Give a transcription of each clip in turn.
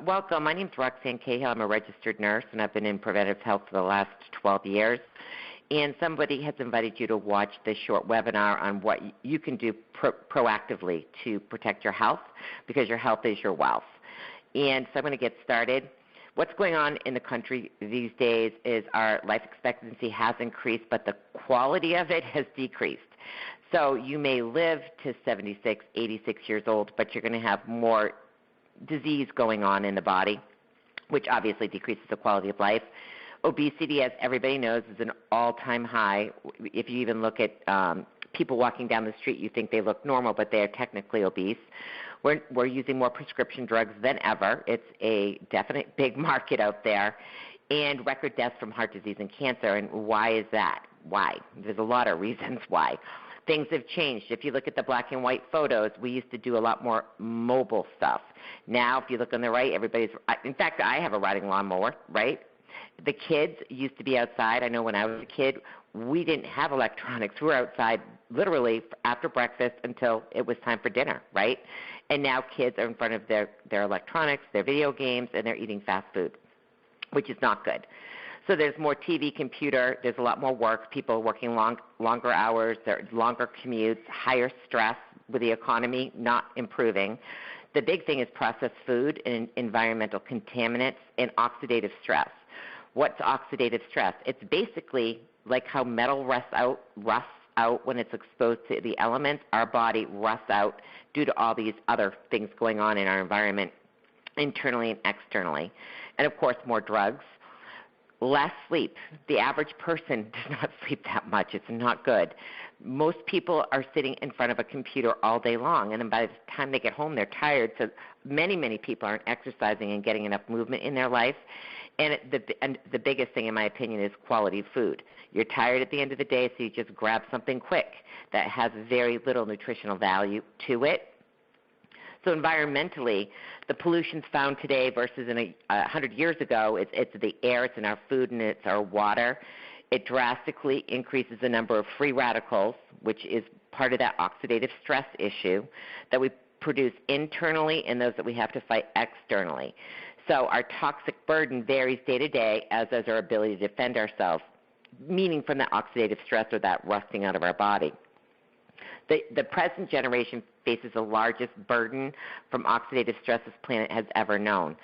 Welcome. My name is Roxanne Cahill. I'm a registered nurse, and I've been in preventive health for the last 12 years. And somebody has invited you to watch this short webinar on what you can do proactively to protect your health, because your health is your wealth. And so I'm going to get started. What's going on in the country these days is our life expectancy has increased, but the quality of it has decreased. So you may live to 76, 86 years old, but you're going to have more disease going on in the body, which obviously decreases the quality of life. Obesity, as everybody knows, is an all-time high. If you even look at people walking down the street, you think they look normal, but they are technically obese. We're using more prescription drugs than ever. It's a definite big market out there. And record deaths from heart disease and cancer. And why is that? Why? There's a lot of reasons why. Things have changed. If you look at the black and white photos, we used to do a lot more mobile stuff. Now, if you look on the right, in fact, I have a riding lawnmower, right? The kids used to be outside. I know when I was a kid, we didn't have electronics. We were outside literally after breakfast until it was time for dinner, right? And now kids are in front of their electronics, their video games, and they're eating fast food, which is not good. So there's more TV, computer, there's a lot more work. People are working longer hours, there's longer commutes, higher stress with the economy not improving. The big thing is processed food and environmental contaminants and oxidative stress. What's oxidative stress? It's basically like how metal rusts out when it's exposed to the elements. Our body rusts out due to all these other things going on in our environment, internally and externally. And, of course, more drugs. Less sleep. The average person does not sleep that much. It's not good. Most people are sitting in front of a computer all day long, and then by the time they get home, they're tired. So many people aren't exercising and getting enough movement in their life. And the biggest thing, in my opinion, is quality food. You're tired at the end of the day, so you just grab something quick that has very little nutritional value to it. So environmentally, the pollutions found today versus 100 years ago, it's the air, it's in our food, and it's our water. It drastically increases the number of free radicals, which is part of that oxidative stress issue that we produce internally and those that we have to fight externally. So our toxic burden varies day to day, as does our ability to defend ourselves, meaning from that oxidative stress or that rusting out of our body. The present generation faces the largest burden from oxidative stress this planet has ever known.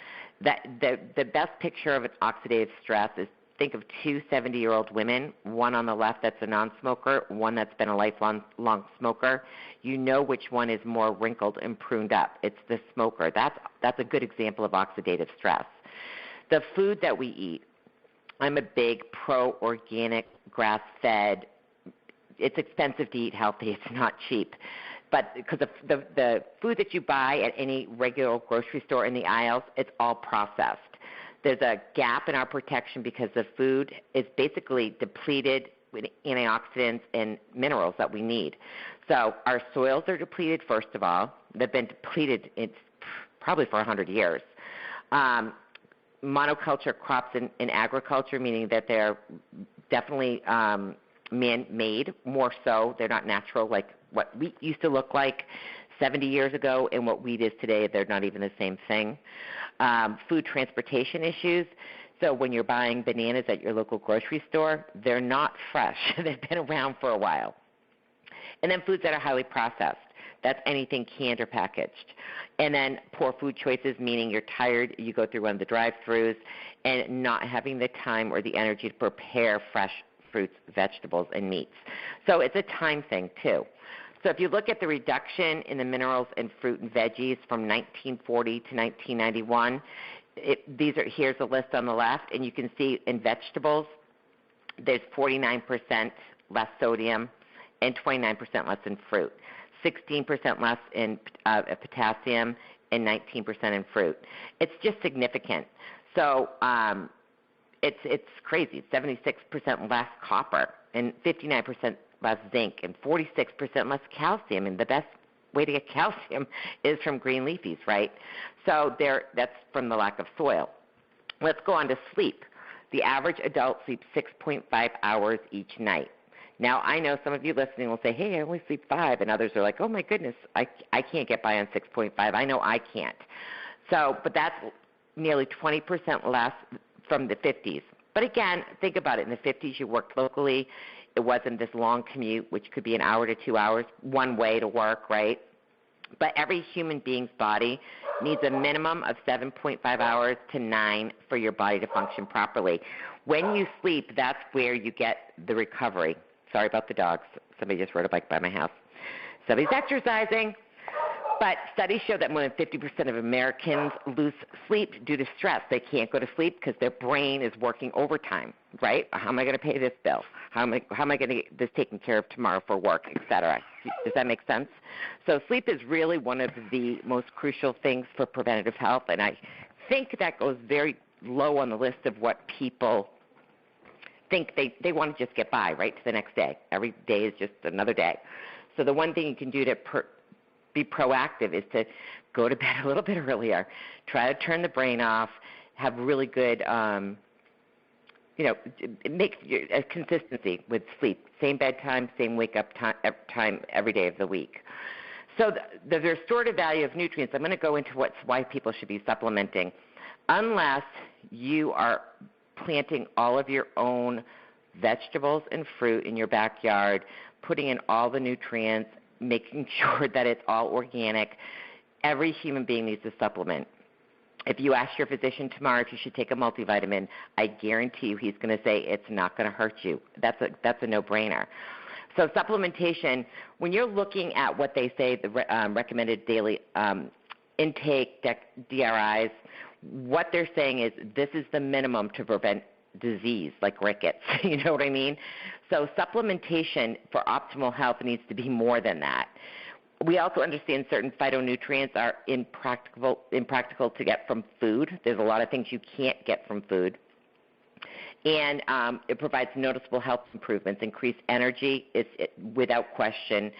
The best picture of an oxidative stress is, think of two 70-year-old women, one on the left that's a non-smoker, one that's been a lifelong smoker. You know which one is more wrinkled and pruned up. It's the smoker. That's a good example of oxidative stress. The food that we eat, I'm a big pro-organic, grass-fed. It's expensive to eat healthy. It's not cheap. But because the food that you buy at any regular grocery store in the aisles, it's all processed. There's a gap in our protection because the food is basically depleted with antioxidants and minerals that we need. So our soils are depleted, first of all. They've been depleted probably for 100 years. Monoculture crops in agriculture, meaning that they're definitely man-made, more so. They're not natural like what wheat used to look like 70 years ago and what wheat is today. They're not even the same thing. Food transportation issues. So when you're buying bananas at your local grocery store, they're not fresh. They've been around for a while. And then foods that are highly processed. That's anything canned or packaged. And then poor food choices, meaning you're tired, you go through one of the drive-thrus, and not having the time or the energy to prepare fresh fruits, vegetables, and meats. So it's a time thing, too. So if you look at the reduction in the minerals in fruit and veggies from 1940 to 1991, here's a list on the left, and you can see in vegetables there's 49% less sodium and 29% less in fruit, 16% less in potassium, and 19% in fruit. It's just significant. So it's crazy. 76% less copper and 59% less zinc and 46% less calcium. And the best way to get calcium is from green leafies, right? So that's from the lack of soil. Let's go on to sleep. The average adult sleeps 6.5 hours each night. Now, I know some of you listening will say, hey, I only sleep 5, and others are like, oh, my goodness, I can't get by on 6.5. I know I can't. So, but that's nearly 20% less from the 50s. But again, think about it. In the 50s, you worked locally. It wasn't this long commute, which could be an hour to 2 hours, one way to work, right? But every human being's body needs a minimum of 7.5 hours to 9 for your body to function properly. When you sleep, that's where you get the recovery. Sorry about the dogs. Somebody just rode a bike by my house. Somebody's exercising. But studies show that more than 50% of Americans lose sleep due to stress. They can't go to sleep because their brain is working overtime, right? How am I going to pay this bill? How am I going to get this taken care of tomorrow for work, et cetera? Does that make sense? So sleep is really one of the most crucial things for preventative health, and I think that goes very low on the list of what people think they want to just get by, right, to the next day. Every day is just another day. So the one thing you can do to be proactive is to go to bed a little bit earlier, try to turn the brain off, have really good, make a consistency with sleep, same bedtime, same wake-up time every day of the week. So the restorative value of nutrients, I'm going to go into why people should be supplementing. Unless you are planting all of your own vegetables and fruit in your backyard, putting in all the nutrients, making sure that it's all organic, every human being needs a supplement. If you ask your physician tomorrow if you should take a multivitamin, I guarantee you he's going to say it's not going to hurt you. That's a no-brainer. So supplementation, when you're looking at what they say, the recommended daily intake, DRIs, what they're saying is this is the minimum to prevent disease like rickets. You know what I mean? So supplementation for optimal health needs to be more than that. We also understand certain phytonutrients are impractical to get from food. There's a lot of things you can't get from food. And it provides noticeable health improvements, increased energy, without question.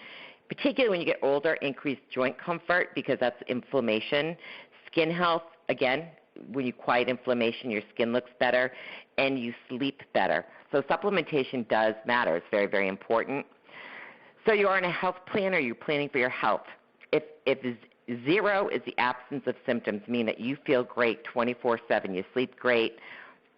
Particularly when you get older, increased joint comfort because that's inflammation. Skin health, again, when you quiet inflammation, your skin looks better, and you sleep better. So supplementation does matter. It's very, very important. So you're on a health plan or you're planning for your health. If zero is the absence of symptoms, meaning that you feel great 24/7, you sleep great,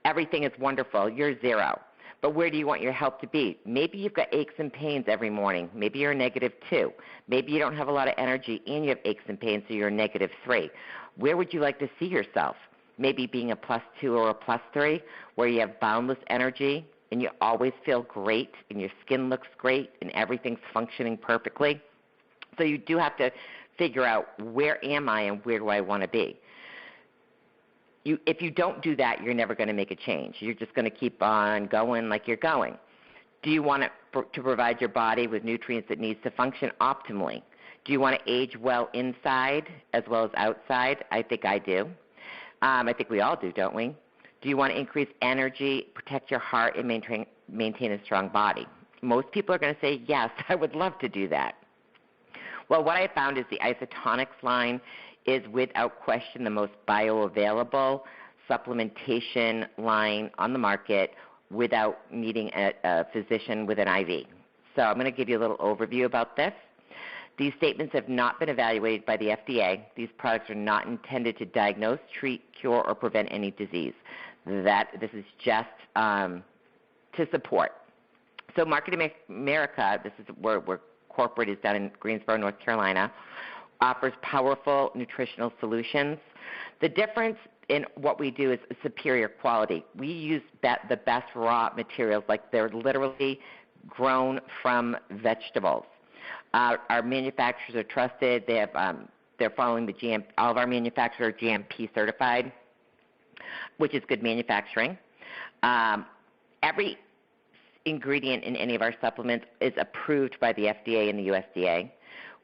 everything is wonderful, you're zero. But where do you want your health to be? Maybe you've got aches and pains every morning. Maybe you're a -2. Maybe you don't have a lot of energy and you have aches and pains, so you're a -3. Where would you like to see yourself? Maybe being a +2 or a +3, where you have boundless energy and you always feel great and your skin looks great and everything's functioning perfectly. So you do have to figure out, where am I and where do I want to be? If you don't do that, you're never going to make a change. You're just going to keep on going like you're going. Do you want to provide your body with nutrients it needs to function optimally? Do you want to age well inside as well as outside? I think I do. I think we all do, don't we? Do you want to increase energy, protect your heart, and maintain a strong body? Most people are going to say, yes, I would love to do that. Well, what I found is the Isotonics line is without question the most bioavailable supplementation line on the market without needing a physician with an IV. So I'm going to give you a little overview about this. These statements have not been evaluated by the FDA. These products are not intended to diagnose, treat, cure, or prevent any disease. This is just to support. So Marketing America, this is where corporate is down in Greensboro, North Carolina, offers powerful nutritional solutions. The difference in what we do is superior quality. We use the best raw materials, like they're literally grown from vegetables. Our manufacturers are trusted. They're following the GMP. All of our manufacturers are GMP certified, which is good manufacturing. Every ingredient in any of our supplements is approved by the FDA and the USDA.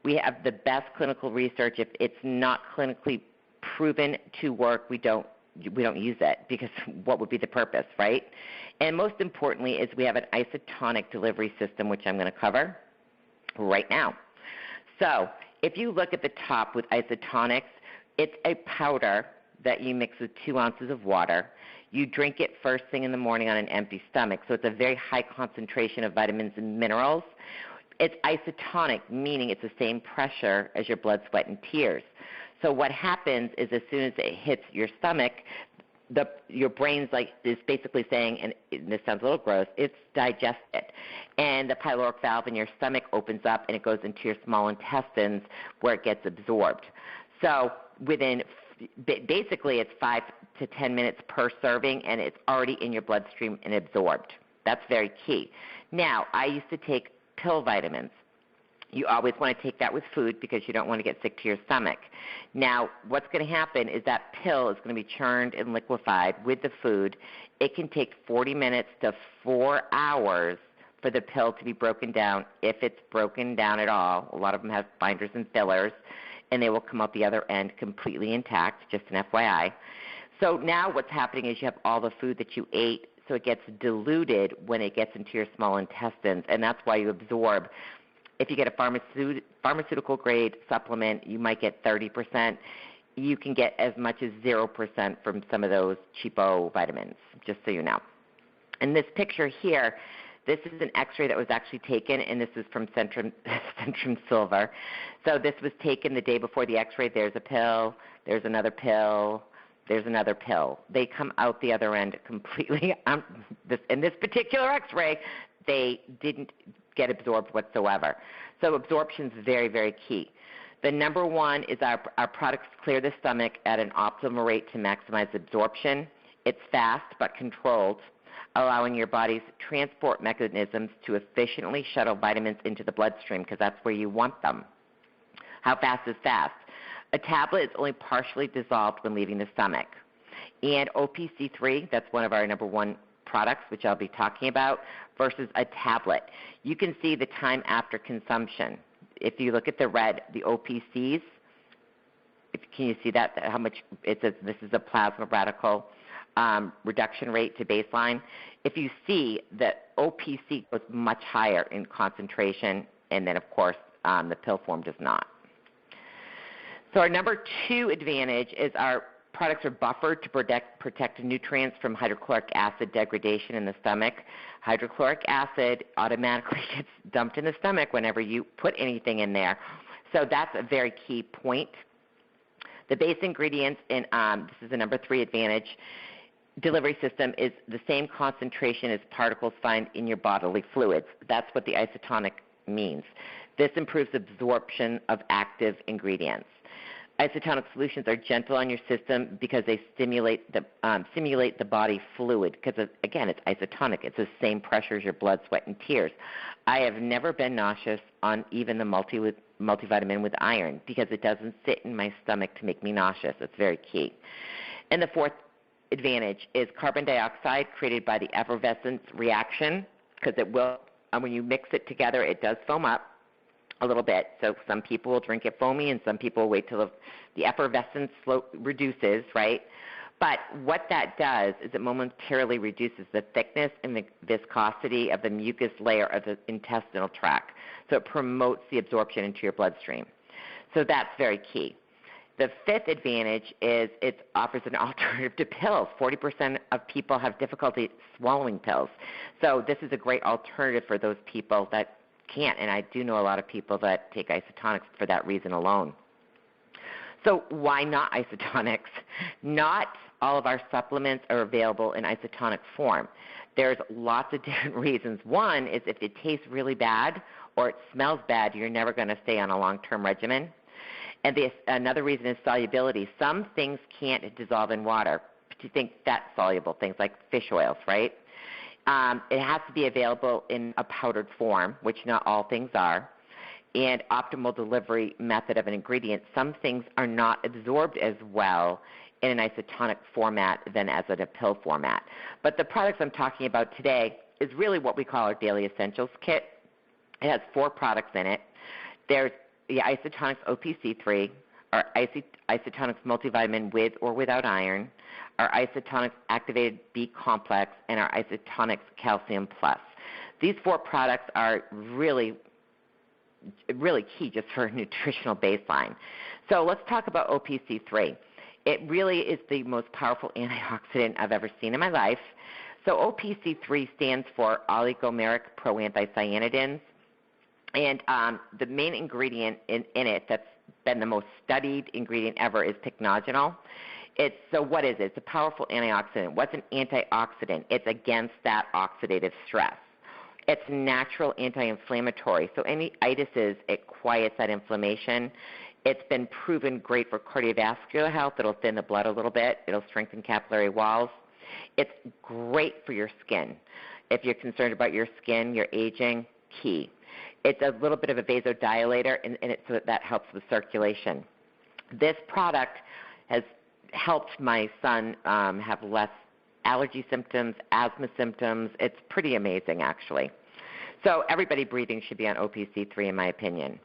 We have the best clinical research. If it's not clinically proven to work, we don't use it, because what would be the purpose, right? And most importantly is we have an isotonic delivery system, which I'm going to cover right now. So if you look at the top with isotonics, it's a powder that you mix with 2 ounces of water. You drink it first thing in the morning on an empty stomach, so it's a very high concentration of vitamins and minerals. It's isotonic, meaning it's the same pressure as your blood, sweat, and tears. So what happens is as soon as it hits your stomach, your brain's is basically saying, and this sounds a little gross, it's digested. And the pyloric valve in your stomach opens up and it goes into your small intestines where it gets absorbed. So basically it's 5 to 10 minutes per serving, and it's already in your bloodstream and absorbed. That's very key. Now, I used to take pill vitamins. You always want to take that with food because you don't want to get sick to your stomach. Now, what's going to happen is that pill is going to be churned and liquefied with the food. It can take 40 minutes to 4 hours for the pill to be broken down, if it's broken down at all. A lot of them have binders and fillers, and they will come out the other end completely intact, just an FYI. So now what's happening is you have all the food that you ate, so it gets diluted when it gets into your small intestines, and that's why you absorb. If you get a pharmaceutical-grade supplement, you might get 30%. You can get as much as 0% from some of those cheapo vitamins, just so you know. In this picture here, this is an X-ray that was actually taken, and this is from Centrum Silver. So this was taken the day before the X-ray. There's a pill. There's another pill. There's another pill. They come out the other end completely. In this particular X-ray, they didn't get absorbed whatsoever. So absorption is very, very key. The number one is our products clear the stomach at an optimal rate to maximize absorption. It's fast but controlled, allowing your body's transport mechanisms to efficiently shuttle vitamins into the bloodstream, because that's where you want them. How fast is fast? A tablet is only partially dissolved when leaving the stomach. And OPC3, that's one of our number one products, which I'll be talking about, versus a tablet. You can see the time after consumption. If you look at the red, the OPCs, can you see that? How much it says this is a plasma radical reduction rate to baseline. If you see that OPC was much higher in concentration, and then of course the pill form does not. So our number two advantage is our products are buffered to protect nutrients from hydrochloric acid degradation in the stomach. Hydrochloric acid automatically gets dumped in the stomach whenever you put anything in there. So that's a very key point. The base ingredients in this is the number three advantage. Delivery system is the same concentration as particles found in your bodily fluids. That's what the isotonic means. This improves absorption of active ingredients. Isotonic solutions are gentle on your system because they simulate the body fluid, because, again, it's isotonic. It's the same pressure as your blood, sweat, and tears. I have never been nauseous on even the multivitamin with iron because it doesn't sit in my stomach to make me nauseous. It's very key. And the fourth advantage is carbon dioxide created by the effervescence reaction, because it will, when you mix it together, it does foam up a little bit. So some people will drink it foamy, and some people will wait till the effervescence reduces, right? But what that does is it momentarily reduces the thickness and the viscosity of the mucus layer of the intestinal tract. So it promotes the absorption into your bloodstream. So that's very key. The fifth advantage is it offers an alternative to pills. 40% of people have difficulty swallowing pills. So this is a great alternative for those people that can't, and I do know a lot of people that take isotonics for that reason alone. So why not isotonics? Not all of our supplements are available in isotonic form. There's lots of different reasons. One is if it tastes really bad or it smells bad, you're never going to stay on a long-term regimen. And another reason is solubility. Some things can't dissolve in water. To think fat-soluble, things like fish oils, right? It has to be available in a powdered form, which not all things are, and optimal delivery method of an ingredient. Some things are not absorbed as well in an isotonic format than as in a pill format. But the products I'm talking about today is really what we call our Daily Essentials Kit. It has 4 products in it. There's the Isotonics OPC3, our Isotonics Multivitamin with or without iron, our Isotonics Activated B Complex, and our Isotonics Calcium Plus. These 4 products are really key just for a nutritional baseline. So let's talk about OPC3. It really is the most powerful antioxidant I've ever seen in my life. So OPC3 stands for oligomeric proanthocyanidins. And the main ingredient in it that's been the most studied ingredient ever is pycnogenol. So what is it? It's a powerful antioxidant. What's an antioxidant? It's against that oxidative stress. It's natural anti-inflammatory. So any itises, it quiets that inflammation. It's been proven great for cardiovascular health. It'll thin the blood a little bit. It'll strengthen capillary walls. It's great for your skin. If you're concerned about your skin, your aging, key. It's a little bit of a vasodilator, and so that helps with circulation. This product has helped my son have less allergy symptoms, asthma symptoms. It's pretty amazing, actually. So everybody breathing should be on OPC3, in my opinion.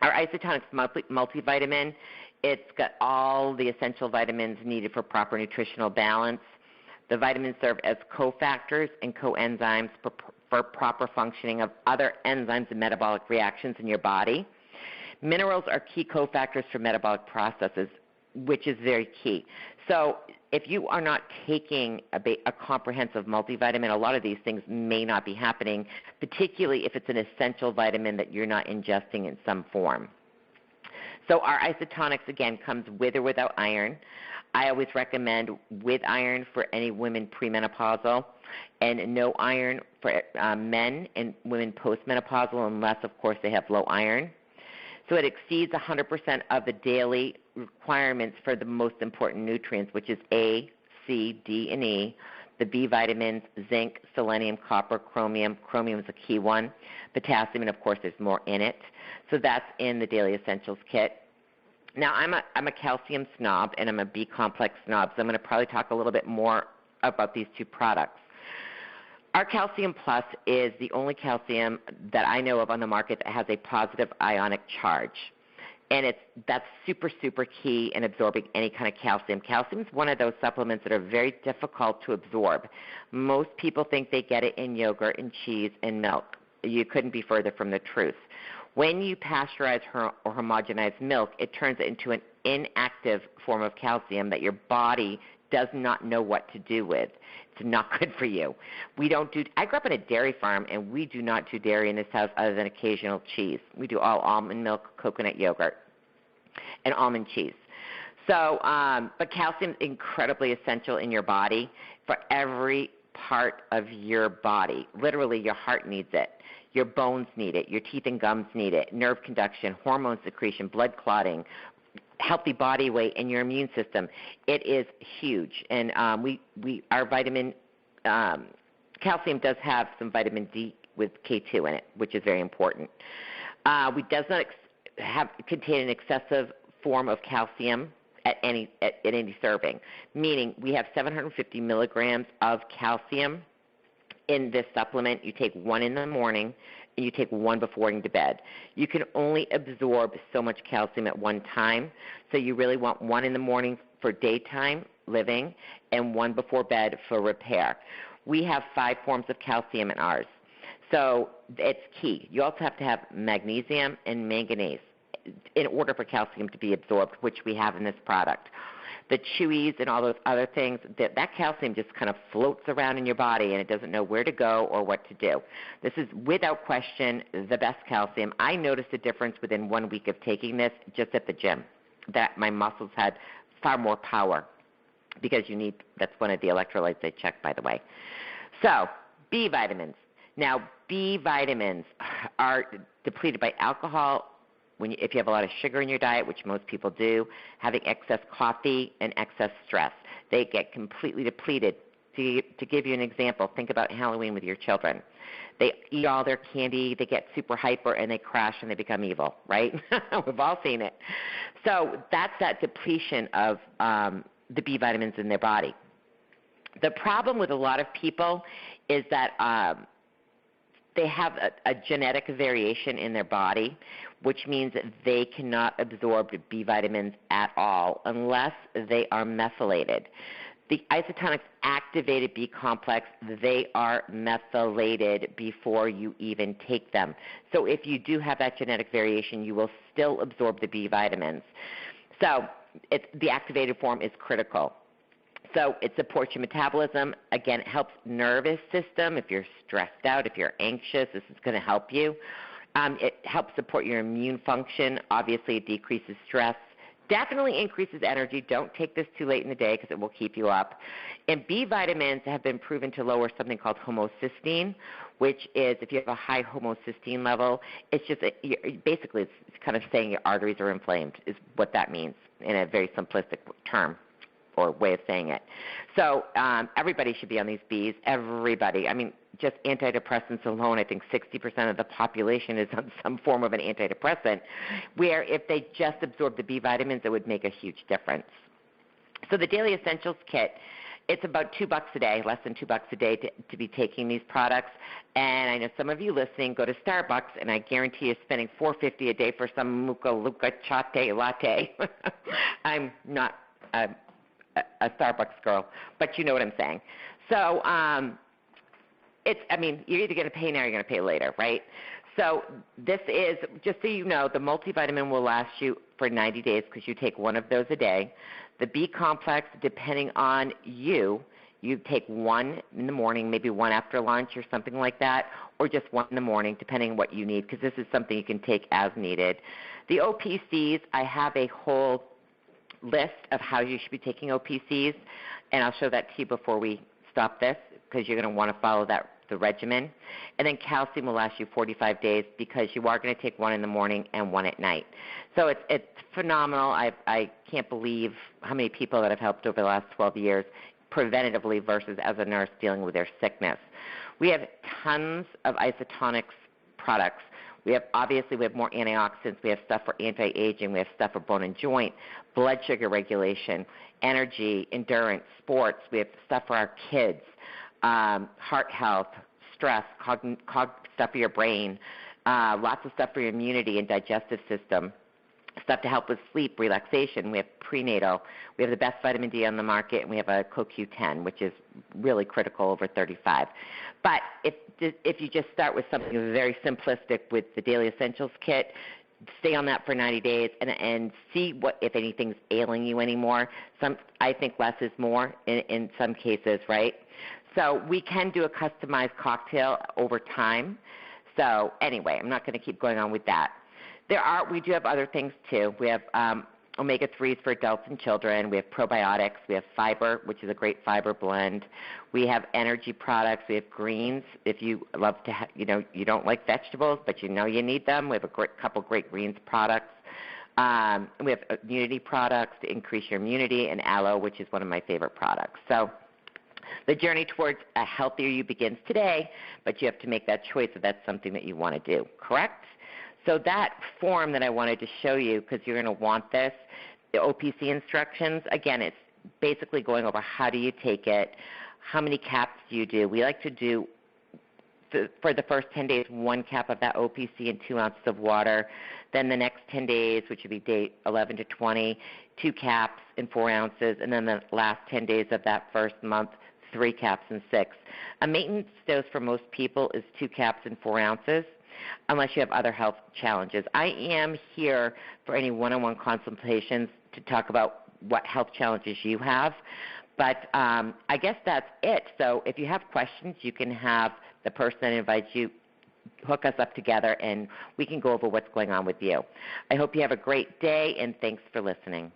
Our Isotonics multivitamin, it's got all the essential vitamins needed for proper nutritional balance. The vitamins serve as cofactors and coenzymes for proper functioning of other enzymes and metabolic reactions in your body. Minerals are key cofactors for metabolic processes, which is very key. So if you are not taking a comprehensive multivitamin, a lot of these things may not be happening, particularly if it's an essential vitamin that you're not ingesting in some form. So our Isotonics, again, comes with or without iron. I always recommend with iron for any women premenopausal, and no iron for men and women postmenopausal unless, of course, they have low iron. So it exceeds 100% of the daily requirements for the most important nutrients, which is A, C, D, and E, the B vitamins, zinc, selenium, copper, chromium. Chromium is a key one. Potassium, and of course there's more in it. So that's in the Daily Essentials kit. Now, I'm a calcium snob, and I'm a B-complex snob, so I'm going to probably talk a little bit more about these two products. Our Calcium Plus is the only calcium that I know of on the market that has a positive ionic charge. And that's super, super key in absorbing any kind of calcium. Calcium is one of those supplements that are very difficult to absorb. Most people think they get it in yogurt and cheese and milk. You couldn't be further from the truth. When you pasteurize or homogenize milk, it turns it into an inactive form of calcium that your body does not know what to do with. It's not good for you. I grew up in a dairy farm, and we do not do dairy in this house other than occasional cheese. We do all almond milk, coconut yogurt, and almond cheese. So, but calcium is incredibly essential in your body for every part of your body. Literally, your heart needs it. Your bones need it. Your teeth and gums need it. Nerve conduction, hormone secretion, blood clotting, healthy body weight, and your immune system. It is huge. And our vitamin, calcium does have some vitamin D with K2 in it, which is very important. We does not contain an excessive form of calcium at any serving, meaning we have 750 milligrams of calcium in this supplement. You take one in the morning, and you take one before going to bed. You can only absorb so much calcium at one time, so you really want one in the morning for daytime living and one before bed for repair. We have 5 forms of calcium in ours, so it's key. You also have to have magnesium and manganese in order for calcium to be absorbed, which we have in this product. The chewies and all those other things, that calcium just kind of floats around in your body, and it doesn't know where to go or what to do. This is, without question, the best calcium. I noticed a difference within 1 week of taking this just at the gym, that my muscles had far more power because that's one of the electrolytes they check, by the way. So, B vitamins. Now, B vitamins are depleted by alcohol, if you have a lot of sugar in your diet, which most people do, having excess coffee and excess stress. They get completely depleted. To give you an example, think about Halloween with your children. They eat all their candy, they get super hyper, and they crash and they become evil, right? We've all seen it. So that's that depletion of the B vitamins in their body. The problem with a lot of people is that they have a genetic variation in their body, which means that they cannot absorb B vitamins at all unless they are methylated. The Isotonics activated B complex, they are methylated before you even take them. So if you do have that genetic variation, you will still absorb the B vitamins. So the activated form is critical. So it supports your metabolism. Again, it helps nervous system. If you're stressed out, if you're anxious, this is going to help you. It helps support your immune function. Obviously, it decreases stress. Definitely increases energy. Don't take this too late in the day because it will keep you up. And B vitamins have been proven to lower something called homocysteine, which is if you have a high homocysteine level, it's just basically it's kind of saying your arteries are inflamed is what that means in a very simplistic term or way of saying it. So everybody should be on these Bs. Everybody. I mean, just antidepressants alone, I think 60% of the population is on some form of an antidepressant, where if they just absorb the B vitamins, it would make a huge difference. So the Daily Essentials Kit, it's about $2 a day, less than $2 a day to be taking these products. And I know some of you listening go to Starbucks, and I guarantee you're spending $4.50 a day for some Mocha Luca Chatte latte. I'm not a Starbucks girl, but you know what I'm saying. So you're either going to pay now or you're going to pay later, right? So this is, just so you know, the multivitamin will last you for 90 days because you take one of those a day. The B complex, depending on you take one in the morning, maybe one after lunch or something like that, or just one in the morning, depending on what you need, because this is something you can take as needed. The OPCs, I have a whole list of how you should be taking OPCs, and I'll show that to you before we stop this because you're going to want to follow the regimen. And then calcium will last you 45 days because you are going to take one in the morning and one at night. So it's phenomenal. I can't believe how many people that I've helped over the last 12 years preventatively versus as a nurse dealing with their sickness. We have tons of Isotonics products. We have more antioxidants. We have stuff for anti-aging. We have stuff for bone and joint, blood sugar regulation, energy, endurance, sports. We have stuff for our kids, heart health, stress, stuff for your brain, lots of stuff for your immunity and digestive system, stuff to help with sleep, relaxation. We have prenatal. We have the best vitamin D on the market, and we have a CoQ10, which is really critical over 35. But if you just start with something very simplistic with the Daily Essentials Kit, stay on that for 90 days and see what, if anything's ailing you anymore. I think less is more in some cases, right? So we can do a customized cocktail over time. So anyway, I'm not going to keep going on with that. We do have other things too. We have omega-3s for adults and children. We have probiotics. We have fiber, which is a great fiber blend. We have energy products. We have greens. If you love to, you don't like vegetables, but you know you need them, we have a couple great greens products. We have immunity products to increase your immunity, and aloe, which is one of my favorite products. So the journey towards a healthier you begins today, but you have to make that choice if that's something that you want to do, correct? So that form that I wanted to show you, because you're going to want this, the OPC instructions, again, it's basically going over how do you take it, how many caps do you do. We like to do, for the first 10 days, 1 cap of that OPC and 2 ounces of water. Then the next 10 days, which would be day 11 to 20, 2 caps and 4 ounces. And then the last 10 days of that first month, 3 caps and 6. A maintenance dose for most people is 2 caps and 4 ounces. Unless you have other health challenges. I am here for any one-on-one consultations to talk about what health challenges you have. But I guess that's it. So if you have questions, you can have the person that invites you hook us up together, and we can go over what's going on with you. I hope you have a great day, and thanks for listening.